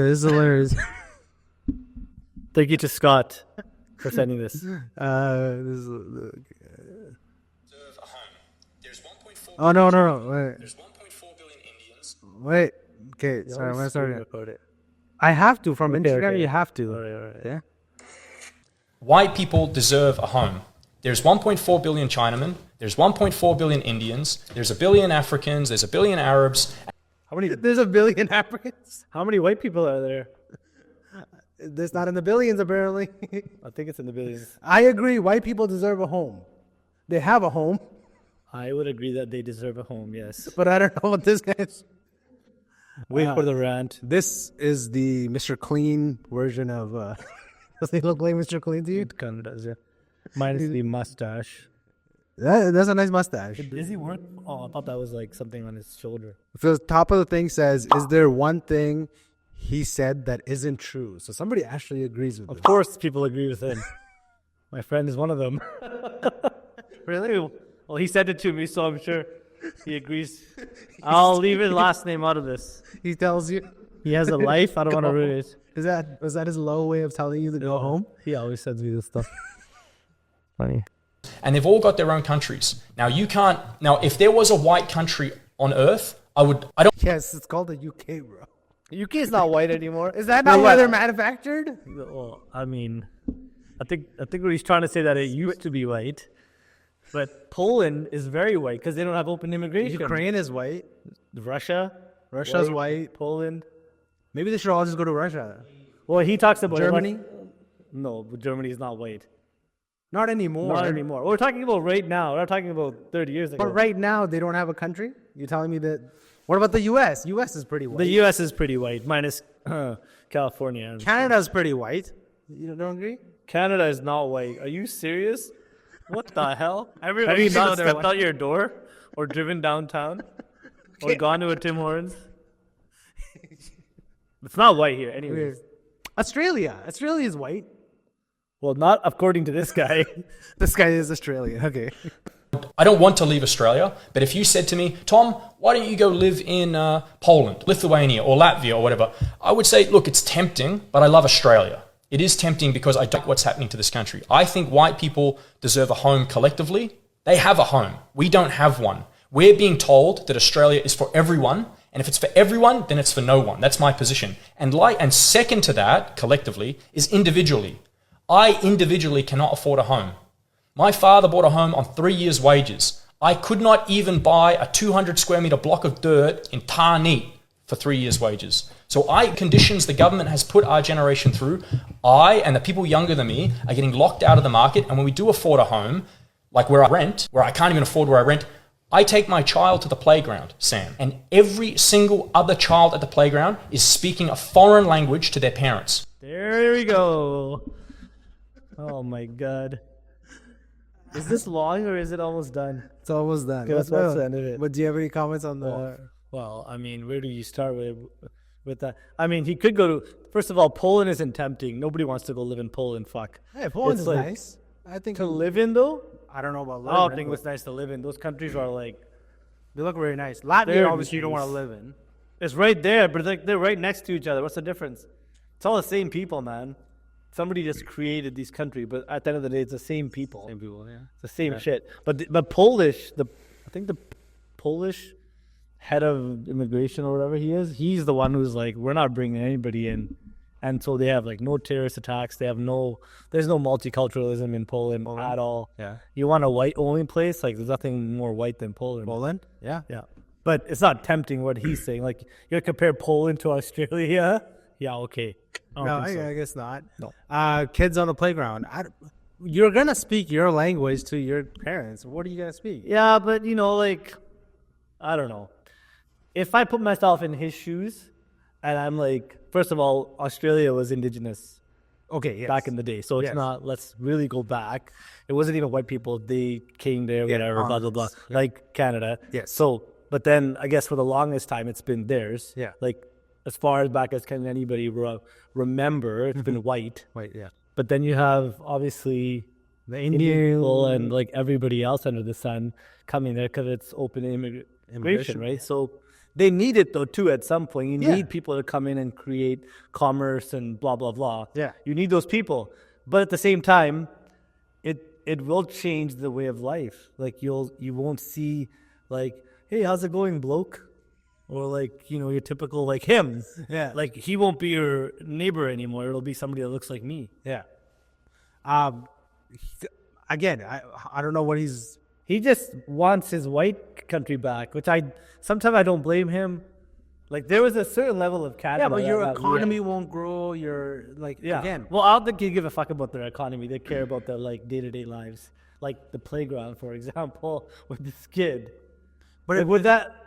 this is hilarious. Thank you to Scott for sending this. This is, oh no! Wait. There's 1.4 billion Indians. Wait. Okay. Sorry, I'm gonna start it. I have to from Instagram. Okay. You have to. All right. Yeah. White people deserve a home. There's 1.4 billion Chinamen. There's 1.4 billion Indians. There's a billion Africans. There's a billion Arabs. How many? There's a billion Africans. How many white people are there? There's not in the billions, apparently. I think it's in the billions. I agree. White people deserve a home. They have a home, I would agree that they deserve a home. Yes. but I don't know what this guy's. Wait for the rant. This is the Mr. Clean version of. Does he look like Mr. Clean to you? It kind of does, yeah. Minus the mustache. That's a nice mustache. Does he work? Oh, I thought that was like something on his shoulder. So the top of the thing says, "Is there one thing he said that isn't true?" So somebody actually agrees with Of this. course, people agree with him. My friend is one of them. Really? Well, he sent it to me, so I'm sure he agrees. I'll leave his last name out of this. He tells you. He has a life. I don't want to ruin it. Was that his low way of telling you to go home? He always sends me this stuff. Funny. And they've all got their own countries. Now, if there was a white country on earth, Yes, it's called the UK, bro. UK is not white anymore. Is that not where they're manufactured? Well, I mean, I think what he's trying to say that it used to be white, but Poland is very white because they don't have open immigration. Ukraine is white. Russia's white. Poland. Maybe they should all just go to Russia. Well, he talks about Germany? No, but Germany is not white. Not anymore. Not anymore. We're talking about right now. We're not talking about 30 years ago. But right now, they don't have a country? You're telling me that... What about the U.S.? U.S. is pretty white. The U.S. is pretty white, minus California. Canada's pretty white. You don't agree? Canada is not white. Are you serious? What the hell? Have you should not know they're stepped white. out your door or driven downtown or gone to a Tim Hortons? It's not white here anyways. Australia is white. Well, not according to this guy. This guy is Australian. Okay. I don't want to leave Australia, but if you said to me, Tom, why don't you go live in Poland, Lithuania, or Latvia, or whatever, I would say, look, it's tempting, but I love Australia. It is tempting because I don't know what's happening to this country. I think white people deserve a home collectively. They have a home. We don't have one. We're being told that Australia is for everyone, and if it's for everyone, then it's for no one. That's my position. And second to that, collectively, is individually. I individually cannot afford a home. My father bought a home on 3 years' wages. I could not even buy a 200 square meter block of dirt in Tarneit for 3 years' wages. So conditions the government has put our generation through, I and the people younger than me are getting locked out of the market. And when we do afford a home, like where I rent, where I can't even afford where I rent, I take my child to the playground, Sam, and every single other child at the playground is speaking a foreign language to their parents. There we go. Oh my God. Is this long or is it almost done? It's almost done. Okay, that's the end of it. But do you have any comments on the... Well, I mean, where do you start with that? I mean, he could go to... First of all, Poland isn't tempting. Nobody wants to go live in Poland. Fuck. Hey, Poland It's is like- nice. I think... To live in, though? I don't know about I don't think it's nice to live in. Those countries are like... They look very nice. Latvia, They're obviously, you don't nice. want to live in. It's right there, but like they're right next to each other. What's the difference? It's all the same people, man. Somebody just created these countries, but at the end of the day, it's the same people. Same people, yeah. It's the same shit. But Polish, I think the Polish head of immigration or whatever he is, he's the one who's like, we're not bringing anybody in. And so they have like no terrorist attacks. There's no multiculturalism in Poland at all. Yeah. You want a white only place? Like there's nothing more white than Poland. Poland? Yeah. Yeah. But it's not tempting what he's saying. Like you compare Poland to Australia. Yeah, okay. No, I guess not. No. Kids on the playground. You're going to speak your language to your parents. What are you going to speak? Yeah, but like, I don't know. If I put myself in his shoes and I'm like, first of all, Australia was indigenous Okay, yes. back in the day. So it's not, let's really go back. It wasn't even white people. They came there, whatever, blah, blah, blah. Yeah. Like Canada. Yes. So, but then I guess for the longest time, it's been theirs. Yeah. Like as far as back as can anybody remember, it's been white. Wait, yeah. But then you have obviously The Indian people and like everybody else under the sun coming there because it's open immigration, right? So They need it though too. At some point, you Yeah. need people to come in and create commerce and blah blah blah. Yeah. You need those people, but at the same time, it will change the way of life. Like you won't see like, hey, how's it going, bloke? Or like, your typical like him. Yeah. Like he won't be your neighbor anymore. It'll be somebody that looks like me. Yeah. Again, I don't know what he's. He just wants his white country back, which sometimes I don't blame him. Like there was a certain level of Canada. Yeah, but your that- economy won't grow. Your again. Well, I don't think you give a fuck about their economy. They care about their like day-to-day lives, like the playground, for example, with this kid. But Like,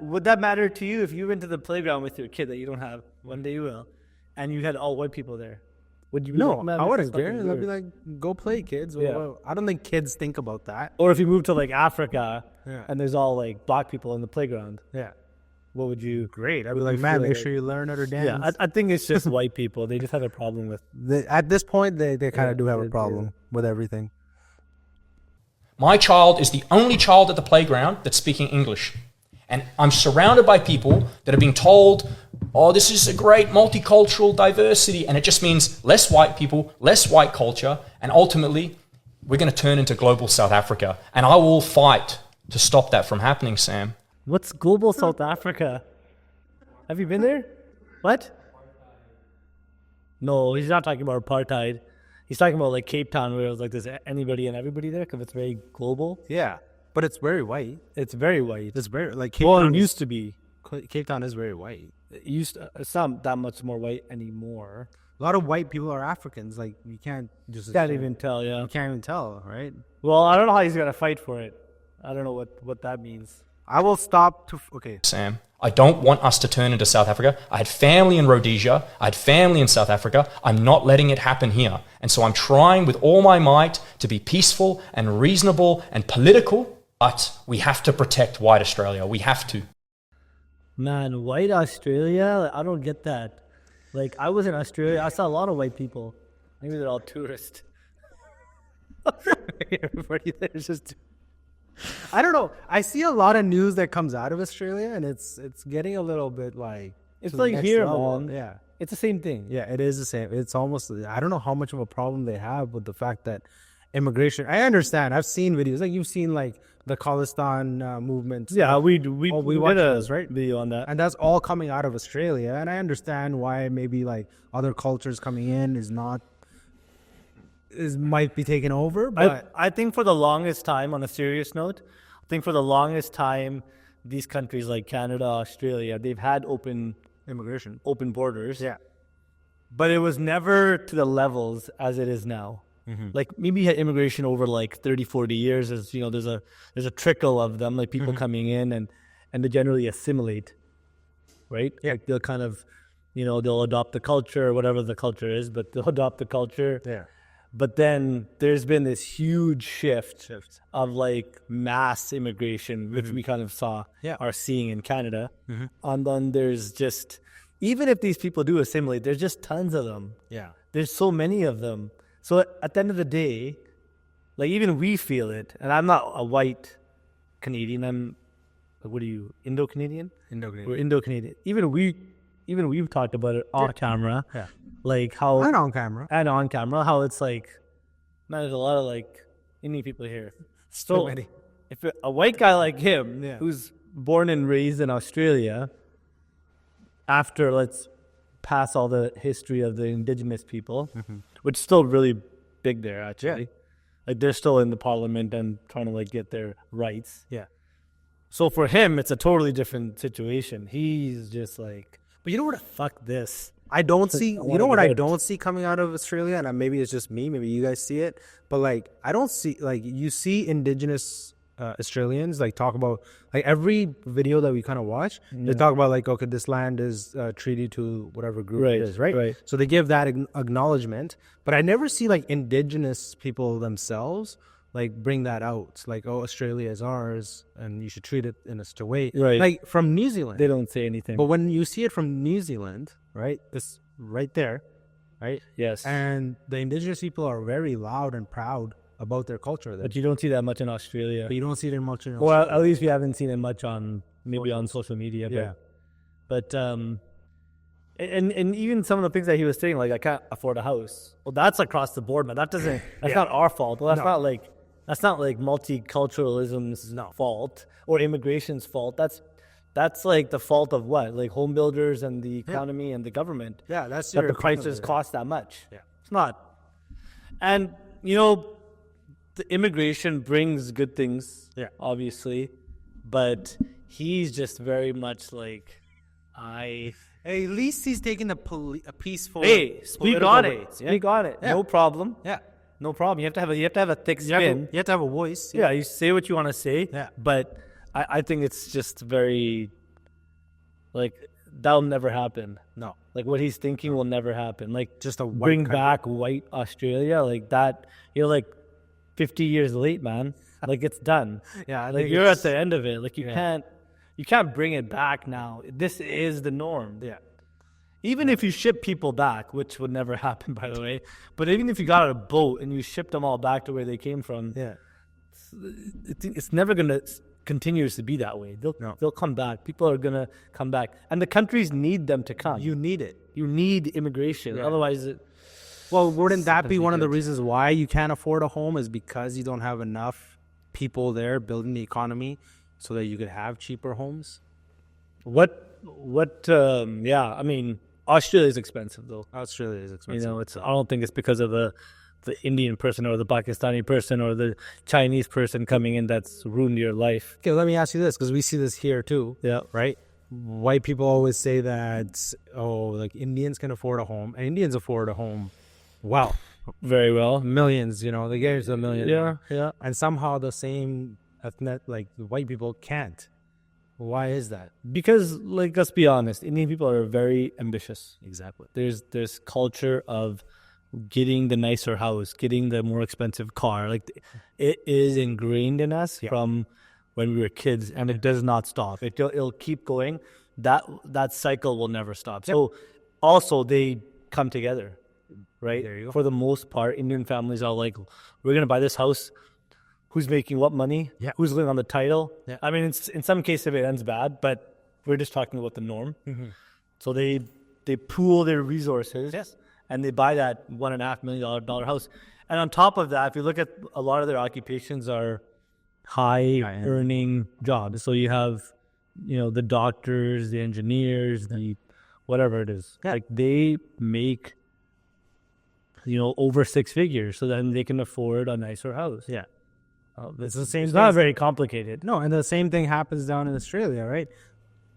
would that matter to you if you went to the playground with your kid that you don't have? One day you will, and you had all white people there. Would you? Be No, like, "Man, I this wouldn't is fucking care. I'd be weird." like, go play, kids. Yeah. Well, I don't think kids think about that. Or if you move to like Africa, Yeah. and there's all like black people in the playground, Yeah. what would you? Great. I'd be Would like, you man, feel make like- sure you learn how to dance. Yeah, I think it's just white people. They just have a problem with. At this point, they kind Yeah, of do have they a do. problem with everything. My child is the only child at the playground that's speaking English. And I'm surrounded by people that are being told, oh, this is a great multicultural diversity. And it just means less white people, less white culture. And ultimately, we're going to turn into global South Africa. And I will fight to stop that from happening, Sam. What's global South Africa? Have you been there? What? No, he's not talking about apartheid. He's talking about like Cape Town, where it was like there's anybody and everybody there because it's very global. Yeah, but it's very white. It's very white. It's very like Cape Well, Town. it used to be. Cape Town is very white. It's not that much more white anymore. A lot of white people are Africans. Like you can't just Can't even tell, yeah. you can't even tell, right? Well, I don't know how he's gonna fight for it. I don't know what that means. I will stop to okay. Sam. I don't want us to turn into South Africa. I had family in Rhodesia. I had family in South Africa. I'm not letting it happen here. And so I'm trying with all my might to be peaceful and reasonable and political, but we have to protect white Australia. We have to. Man, white Australia? I don't get that. Like, I was in Australia. I saw a lot of white people. Maybe they're all tourists. Everybody there's just... I don't know. I see a lot of news that comes out of Australia, and it's getting a little bit like It's to the like next here, level. man. Yeah, It's the same thing. yeah, it is the same. It's almost. I don't know how much of a problem they have with the fact that immigration. I understand. I've seen videos like you've seen like the Khalistan movement. Yeah, we we did watched a those, right? video on that. And that's all coming out of Australia. And I understand why maybe like other cultures coming in might be taken over. But I think for the longest time, on a serious note, I think for the longest time, these countries like Canada, Australia, they've had open immigration. borders. Yeah. But it was never to the levels as it is now. Like maybe you had immigration over like 30, 40 years as, there's a trickle of them, like people coming in and they generally assimilate, right? Yeah. Like they'll kind of, they'll adopt the culture, whatever the culture is, but they'll adopt the culture. Yeah. But then there's been this huge shift of like mass immigration, which we kind of are seeing in Canada. And then there's just, even if these people do assimilate, there's just tons of them. Yeah. There's so many of them. So at the end of the day, like even we feel it. And I'm not a white Canadian. What are you, Indo-Canadian? We're Indo-Canadian. Even we've talked about it off camera. Yeah. Like how And on camera. and on camera, how it's like, man, there's a lot of like Indian people here. So many. if a white guy like him, Yeah. who's born and raised in Australia, after let's pass all the history of the indigenous people, which is still really big there actually. Yeah. Like they're still in the parliament and trying to like get their rights. Yeah. So for him, it's a totally different situation. He's just like, But you know what? fuck this. I don't see. I You wanna know what get I out. don't see coming out of Australia, and maybe it's just me. Maybe you guys see it, but like I don't see. Like you see Indigenous Australians like talk about like every video that we kind of watch. They talk about like, okay, this land is treaty to whatever group Right, it is, right? right. So they give that acknowledgement, but I never see like Indigenous people themselves like bring that out. Like, oh, Australia is ours, and you should treat it in such a way. Right. Like from New Zealand, They don't say anything. but when you see it from New Zealand, right, this right there, right, Yes. and the Indigenous people are very loud and proud about their culture. But you don't see that much in Australia. But you don't see it in much in Well, Australia. at least we haven't seen it much on social media. Yeah. But and even some of the things that he was saying, like I can't afford a house. Well, that's across the board, man. That's not our fault. Well, that's not like multiculturalism's fault or immigration's fault. That's like the fault of what? Like home builders and the economy and the government. Yeah, that's that your the prices cost that much. Yeah. It's not. And the immigration brings good things. Yeah. Obviously, but he's just very much like Hey, at least he's taking a peaceful. Hey, speak on way. it. Speak on it. Yeah. No problem. Yeah. No problem. You have to have a thick You have, skin. you have to have a voice. Yeah, you say what you want to say. Yeah. But I think it's just very, like, that'll never happen. No. Like, what he's thinking will never happen. Like, Just a white bring country. back white Australia. Like, that, you're like 50 years late, man. Like, it's done. Yeah, I Like, think you're it's- at the end of it. Like, you can't bring it back now. This is the norm. Yeah. Even if you ship people back, which would never happen, by the way, but even if you got on a boat and you shipped them all back to where they came from, Yeah. it's never going to continue to be that way. They'll come back. People are going to come back. And the countries need them to come. You need it. You need immigration. Yeah. Otherwise, Well, wouldn't that be doesn't one of the good. reasons why you can't afford a home is because you don't have enough people there building the economy so that you could have cheaper homes? I mean, Australia is expensive, though. Australia is expensive. I don't think it's because of the Indian person or the Pakistani person or the Chinese person coming in that's ruined your life. Okay, let me ask you this, because we see this here too. Yeah. Right? White people always say that, like Indians can afford a home, and Indians afford a home. Wow. Very well. Millions, they get us $1 million. Yeah. And somehow the same ethnic, like the white people can't. Why is that? Because, like, let's be honest, Indian people are very ambitious. Exactly. There's culture of getting the nicer house, getting the more expensive car. Like, it is ingrained in us from when we were kids, and it does not stop. It'll keep going. That cycle will never stop. So, also, they come together, right? There you go. For the most part, Indian families are like, we're going to buy this house. Who's making what money? Yeah. Who's living on the title? Yeah. I mean, in some cases it ends bad, but we're just talking about the norm. Mm-hmm. So they pool their resources, Yes. and they buy that $1.5 million house. And on top of that, if you look at a lot of their occupations are high earning jobs. So you have, the doctors, the engineers, the whatever it is. Yeah. Like they make, over six figures, so then they can afford a nicer house. Yeah. It's the same It's thing. not very complicated. No, and the same thing happens down in Australia, right?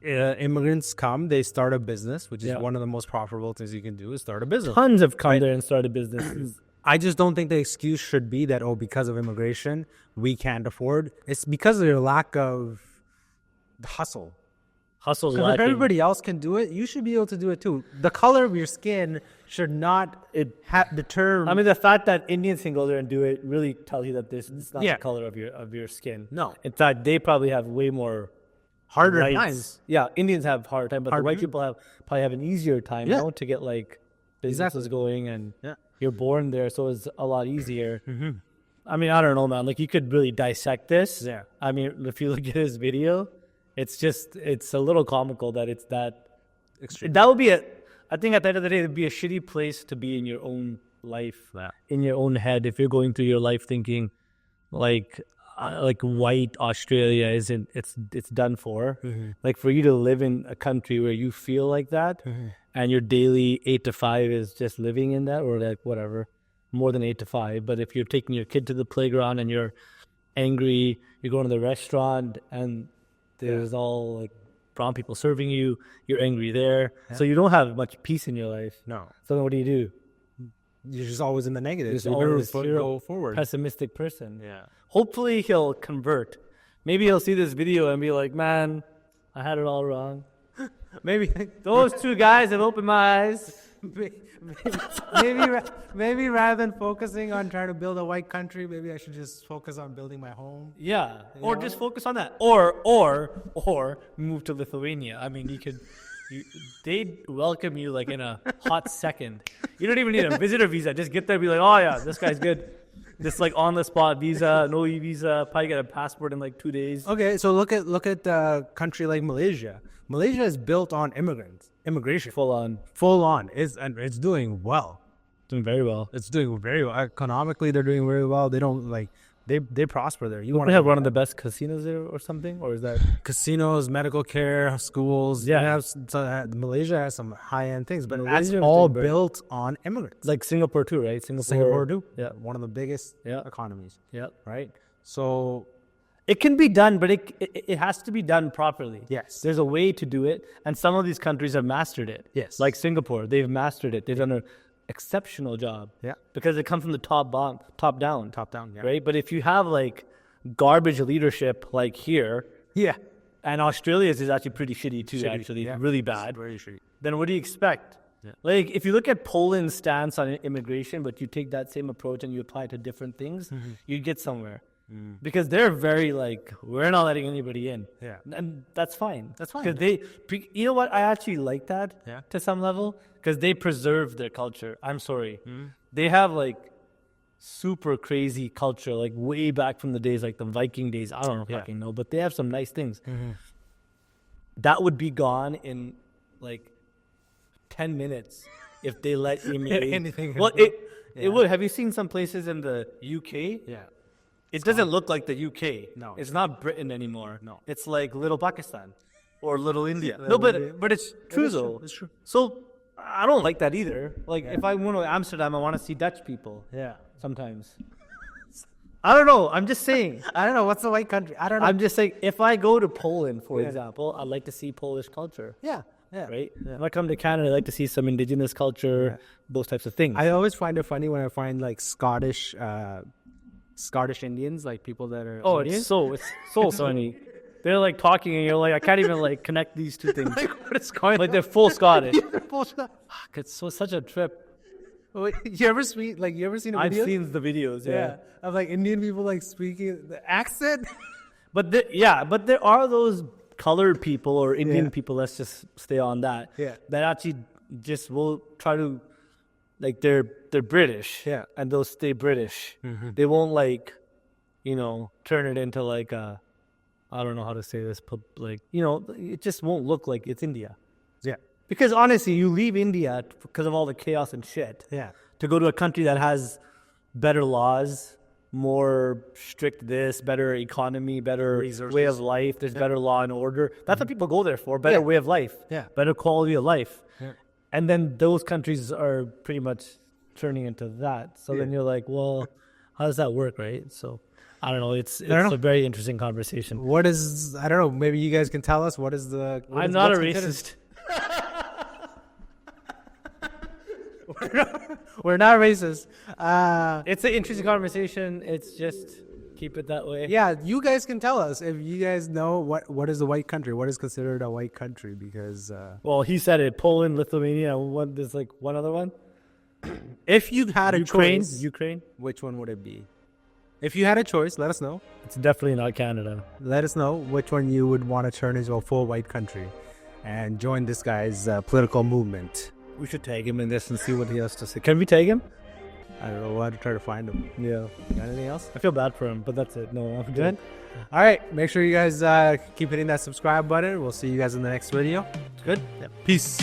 Immigrants come, they start a business, which is one of the most profitable things you can do is start a business. Tons have come there and started businesses. I just don't think the excuse should be that, because of immigration, we can't afford. It's because of your lack of hustle. Hustle's Because if lacking. everybody else can do it, you should be able to do it too. The color of your skin should not deter. I mean, the fact that Indians can go there and do it really tells you that this is not Yeah. the color of your skin. No. In fact, they probably have way more harder rights. times. Yeah, Indians have a hard time, but the white Hard- people probably have an easier time, Yeah. to get like businesses going, and you're born there, so it's a lot easier. Mm-hmm. I mean, I don't know, man. Like, you could really dissect this. Yeah. I mean, if you look at his video, it's a little comical that it's that Extreme. That would be I think at the end of the day, it'd be a shitty place to be in your own life, in your own head, if you're going through your life thinking like white Australia it's done for. Mm-hmm. Like, for you to live in a country where you feel like that, and your daily 8 to 5 is just living in that, or like whatever, more than 8 to 5. But if you're taking your kid to the playground and you're angry, you're going to the restaurant and there's all like brown people serving you, you're angry there. So you don't have much peace in your life. No. So then what do? You're just always in the negative. Just So you never always go forward. Pessimistic person. Yeah. Hopefully he'll convert. Maybe he'll see this video and be like, man, I had it all wrong. Maybe Those two guys have opened my eyes. maybe rather than focusing on trying to build a white country, maybe I should just focus on building my home. Yeah. Or just focus on that. Or move to Lithuania. I mean, they'd welcome you like in a hot second. You don't even need a visitor visa. Just get there and be like, oh yeah, this guy's good. Just like on the spot visa, no e-visa, probably get a passport in like 2 days. Okay, so look at a country like Malaysia. Malaysia is built on immigration, Full on. and it's doing well. Doing very well. It's doing very well economically. They're doing very well. They don't like they prosper there. You want They to have one of the best casinos there or something, or is that? casinos, medical care, schools. Yeah. They have Malaysia has some high end things, but that's Malaysia is all doing very- built on immigrants. Like Singapore too, right? Singapore do. Yeah. One of the biggest Yeah. economies, Yeah. right? So It can be done, but it has to be done properly. Yes. There's a way to do it, and some of these countries have mastered it. Yes. Like Singapore, they've mastered it. They've done an exceptional job. Yeah. Because it comes from the top down. top down, yeah. Right? But if you have like garbage leadership like here, Yeah. and Australia's is actually pretty shitty too, Shitty, actually. yeah. Really bad. Very shitty. Then what do you expect? Yeah. Like if you look at Poland's stance on immigration, but you take that same approach and you apply it to different things, you'd get somewhere. Because they're very like, we're not letting anybody in. Yeah. And that's fine. That's fine, Because you know what? I actually like that Yeah. to some level because they preserve their culture. I'm sorry. They have like super crazy culture, like way back from the days, like the Viking days. I don't Yeah. fucking know, but they have some nice things. That would be gone in like 10 minutes if they let immigration. Anything can Well, go. it would. Have you seen some places in the UK? Yeah. It doesn't look like the UK. No. It's not Britain anymore. No. It's like little Pakistan or little India. No, Little India. but it's true though. It's true. So I don't like that either. Like if I went to Amsterdam, I want to see Dutch people Yeah. sometimes. I don't know. I'm just saying. I don't know what's the white country. I don't know. I'm just saying. If I go to Poland, for Yeah. example, I'd like to see Polish culture. yeah. Yeah. Right? If I come to Canada, I'd like to see some indigenous culture, those types of things. I always find it funny when I find like Scottish Indians, like people that are Indian. it's so funny. They're like talking, and you're like, I can't even like connect these two things. Like, what is going Like they're full Scottish. on? It's such a trip. Wait, you ever seen a I've video? seen the videos, Yeah, of like Indian people like speaking the accent. But there are those colored people or Indian Yeah. people. Let's just stay on that. Yeah. That actually just will try to, like they're British. Yeah. And they'll stay British. They won't like, turn it into like a, I don't know how to say this, but like it just won't look like it's India. Yeah, Because honestly, you leave India because of all the chaos and shit. yeah, To go to a country that has better laws, more strict this, better economy, better Resources. way of life. There's better law and order. That's what people go there for. Better Yeah. way of life. Yeah. Better quality of life. Yeah. And then those countries are pretty much turning into that. So then you're like, well, how does that work, right? So I don't know. It's don't know. a very interesting conversation. What is? I don't know. Maybe you guys can tell us what is the. what I'm is- not a what's considered- racist. We're not racist. It's an interesting conversation. It's just keep it that way. Yeah, you guys can tell us if you guys know what is the white country. What is considered a white country? Because Well, he said it. Poland, Lithuania. There's like one other one. if you had a Ukraine. choice, Ukraine. which one would it be? If you had a choice, let us know. It's definitely not Canada. Let us know which one you would want to turn into a full white country and join this guy's political movement. We should tag him in this and see what he has to say. Can we tag him? I don't know. We'll have to try to find him. Yeah. Got anything else? I feel bad for him, but that's it. No, I'm Good? All right. Make sure you guys keep hitting that subscribe button. We'll see you guys in the next video. Good. Peace.